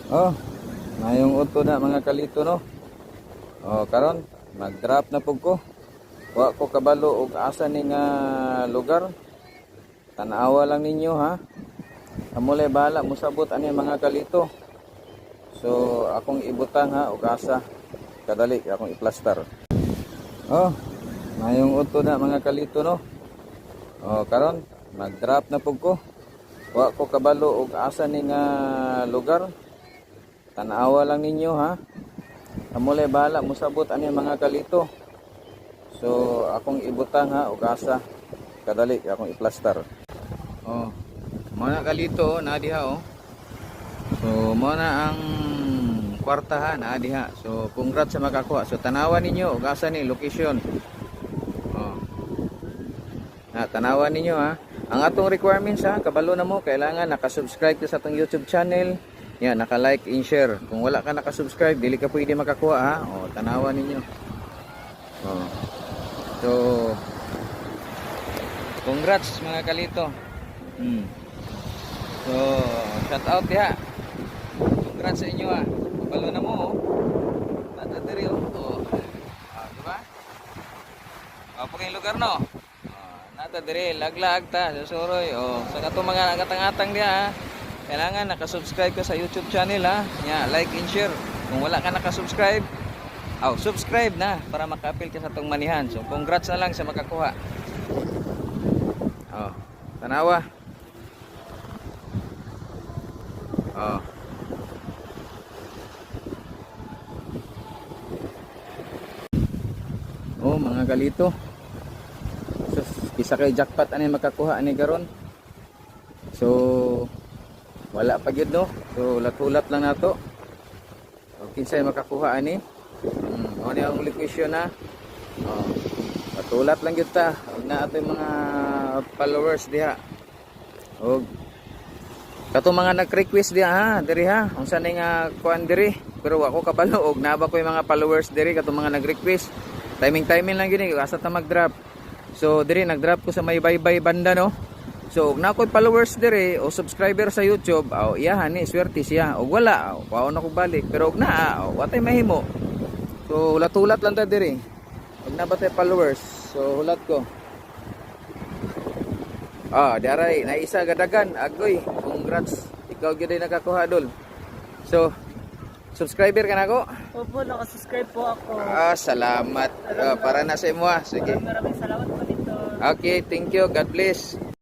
Oh, mayong uto na mga kalito no. Oh, karon mag-drop na pug ko. Wa ko kabalo og asa ning lugar. Tanawa lang ninyo ha. Amulay bahala musabot ani mga kalito. So akong ibutang ha og asa. Kadali akong i-plaster. Oh, mayong uto na mga kalito no. Oh, karon mag-drop na pug ko. Wa ko kabalo og asa ning lugar. Tanawa lang ninyo ha. Amulay bahala musabot ani mga kalito. So akong ibutang ha og asa. Kadali akong i-plaster. Oh, mana kalito na diha oh. So mo na ang kwartahan na diha. So congrats sa makakuha. So tanawan ninyo og asa ni location. Oh. Tanawan ninyo ha. Ang atong requirements ha, kabalo na mo kailangan naka-subscribe ka sa atong YouTube channel. Yan, naka-like and share. Kung wala ka naka-subscribe, dili ka pwede makakuha ha. Oh, tanawan ninyo. Oh. So congrats mga kalito. So shout out ya. Congrats sa inyo ha. Kabalo na mo oh. Natadiri oh. Diba? Paging lugar no. Natadiri laglag ta sa suroy oh. Sa kato mga nagatang-atang diha ha. Kailangan naka-subscribe ka sa YouTube channel ha. Nya, like and share. Kung wala ka naka-subscribe, subscribe na para maka-appeal ka sa tong manihan. So congrats na lang sa makakuha. Oh, tanawa. Oh. Oh, mga kalito. So, isa kay jackpot ani makakuha ani karon. So wala pa gyud no. So ulat-ulat lang nato. Okay say makakuha ani. Ano ang location na? Oh. Patulat lang gyud ta. Og na ato mga followers diha. Og kato mga nag-request diha ha, diri ha. Unsa ni nga kuan diri? Pero ako kabalo og naba ko yung mga followers diri kato mga nag-request. Timing lang gyud ni asa ta mag-drop. So diri nag-drop ko sa may baybay banda no. So na ko'y followers dire o subscriber sa YouTube, iyahan ni swerte siya. O wala, paon ako balik. Pero og naa, watay mahimo. So hulat-hulat lang ta dire. Og na ba tay followers? So hulat ko. Diaray na isa gadagan, agoy. Congrats. Ikaw gyud ay nakakuha dol. So subscriber ka na ako? Opo, naka-subscribe po ako. Salamat. Para na sa imo. Sige. Maraming salamat po dito. Okay, thank you. God bless.